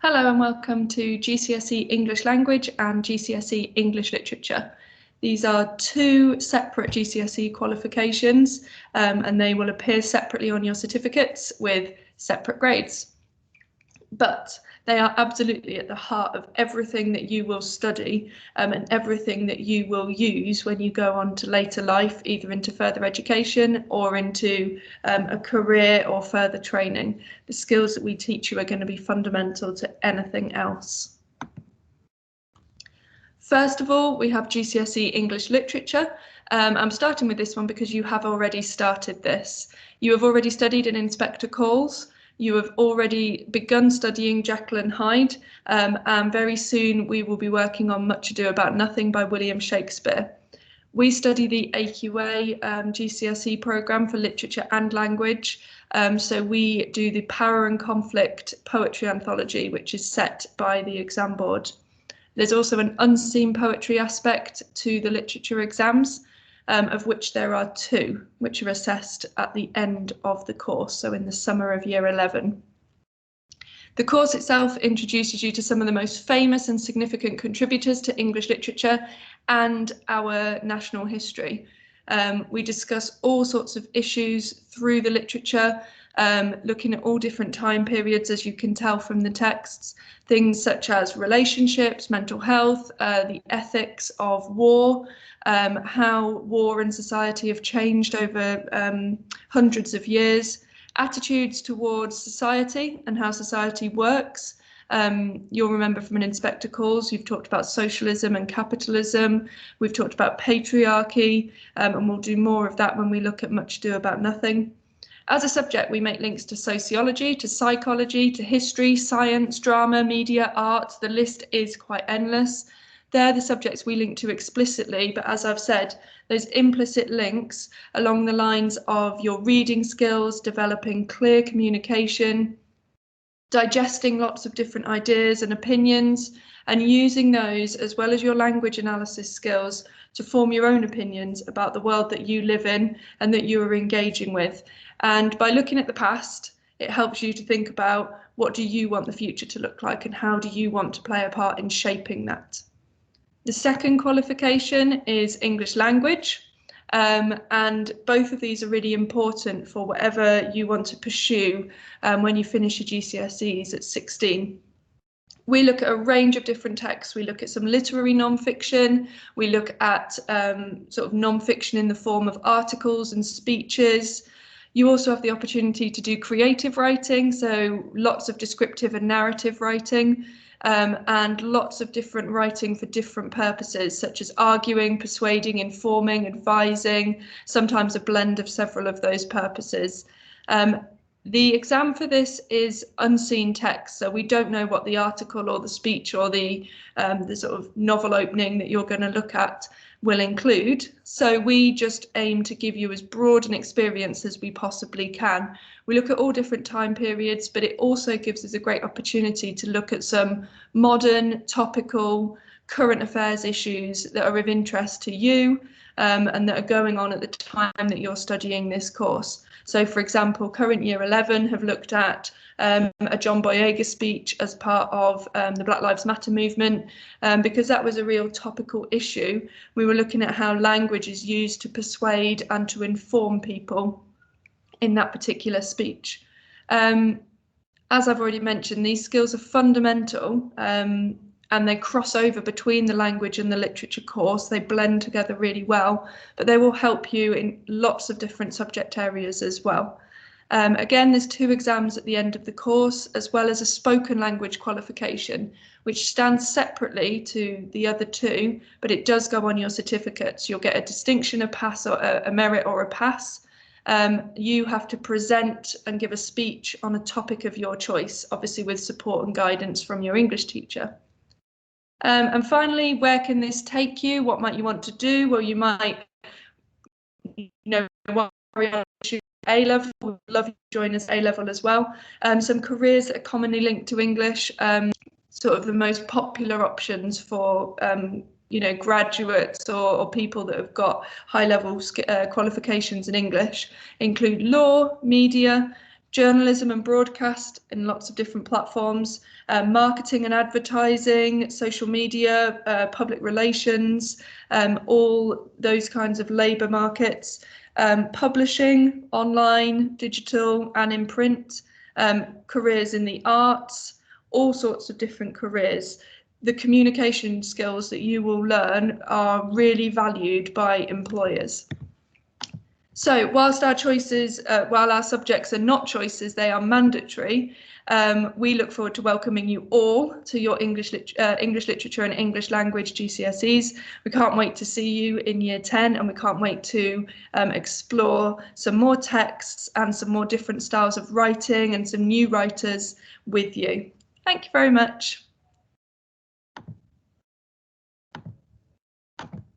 Hello and welcome to GCSE English Language and GCSE English Literature. These are two separate GCSE qualifications and they will appear separately on your certificates with separate grades. But they are absolutely at the heart of everything that you will study and everything that you will use when you go on to later life, either into further education or into a career or further training. The skills that we teach you are going to be fundamental to anything else. First of all, we have GCSE English Literature. I'm starting with this one because you have already started this. You have already studied in Inspector Calls. You have already begun studying Jekyll and Hyde, and very soon we will be working on Much Ado About Nothing by William Shakespeare. We study the AQA GCSE programme for literature and language, so we do the Power and Conflict poetry anthology, which is set by the exam board. There's also an unseen poetry aspect to the literature exams, of which there are two, which are assessed at the end of the course, so in the summer of year 11. The course itself introduces you to some of the most famous and significant contributors to English literature and our national history. We discuss all sorts of issues through the literature, looking at all different time periods, as you can tell from the texts, things such as relationships, mental health, the ethics of war, how war and society have changed over hundreds of years, attitudes towards society and how society works. You'll remember from an Inspector Calls, you've talked about socialism and capitalism. We've talked about patriarchy, and we'll do more of that when we look at Much Ado About Nothing. As a subject, we make links to sociology, to psychology, to history, science, drama, media, art. The list is quite endless. They're the subjects we link to explicitly, but as I've said, those implicit links along the lines of your reading skills, developing clear communication, digesting lots of different ideas and opinions, and using those as well as your language analysis skills to form your own opinions about the world that you live in and that you are engaging with. And by looking at the past, it helps you to think about what do you want the future to look like and how do you want to play a part in shaping that. The second qualification is English language, and both of these are really important for whatever you want to pursue when you finish your GCSEs at 16. We look at a range of different texts. We look at some literary non-fiction. We look at sort of non-fiction in the form of articles and speeches. You also have the opportunity to do creative writing, so lots of descriptive and narrative writing, and lots of different writing for different purposes, such as arguing, persuading, informing, advising, sometimes a blend of several of those purposes. The exam for this is unseen text, so we don't know what the article or the speech or the sort of novel opening that you're going to look at will include. So we just aim to give you as broad an experience as we possibly can. We look at all different time periods, but it also gives us a great opportunity to look at some modern, topical, current affairs issues that are of interest to you and that are going on at the time that you're studying this course. So, for example, current year 11 have looked at a John Boyega speech as part of the Black Lives Matter movement, because that was a real topical issue. We were looking at how language is used to persuade and to inform people in that particular speech. As I've already mentioned, these skills are fundamental and they cross over between the language and the literature course. They blend together really well, but they will help you in lots of different subject areas as well. Again, there's two exams at the end of the course, as well as a spoken language qualification, which stands separately to the other two, but it does go on your certificates. You'll get a distinction, a pass, or a merit or a pass. You have to present and give a speech on a topic of your choice, obviously with support and guidance from your English teacher. And finally, where can this take you? What might you want to do? Well, you might, want to choose A-level. We'd love you to join us A-level as well. Some careers that are commonly linked to English, sort of the most popular options for graduates or people that have got high-level qualifications in English include law, media, journalism and broadcast in lots of different platforms, marketing and advertising, social media, public relations, all those kinds of labour markets, publishing, online, digital and in print, careers in the arts, all sorts of different careers. The communication skills that you will learn are really valued by employers. So whilst our choices, while our subjects are not choices, they are mandatory, we look forward to welcoming you all to your English Literature and English Language GCSEs. We can't wait to see you in Year 10, and we can't wait to explore some more texts and some more different styles of writing and some new writers with you. Thank you very much.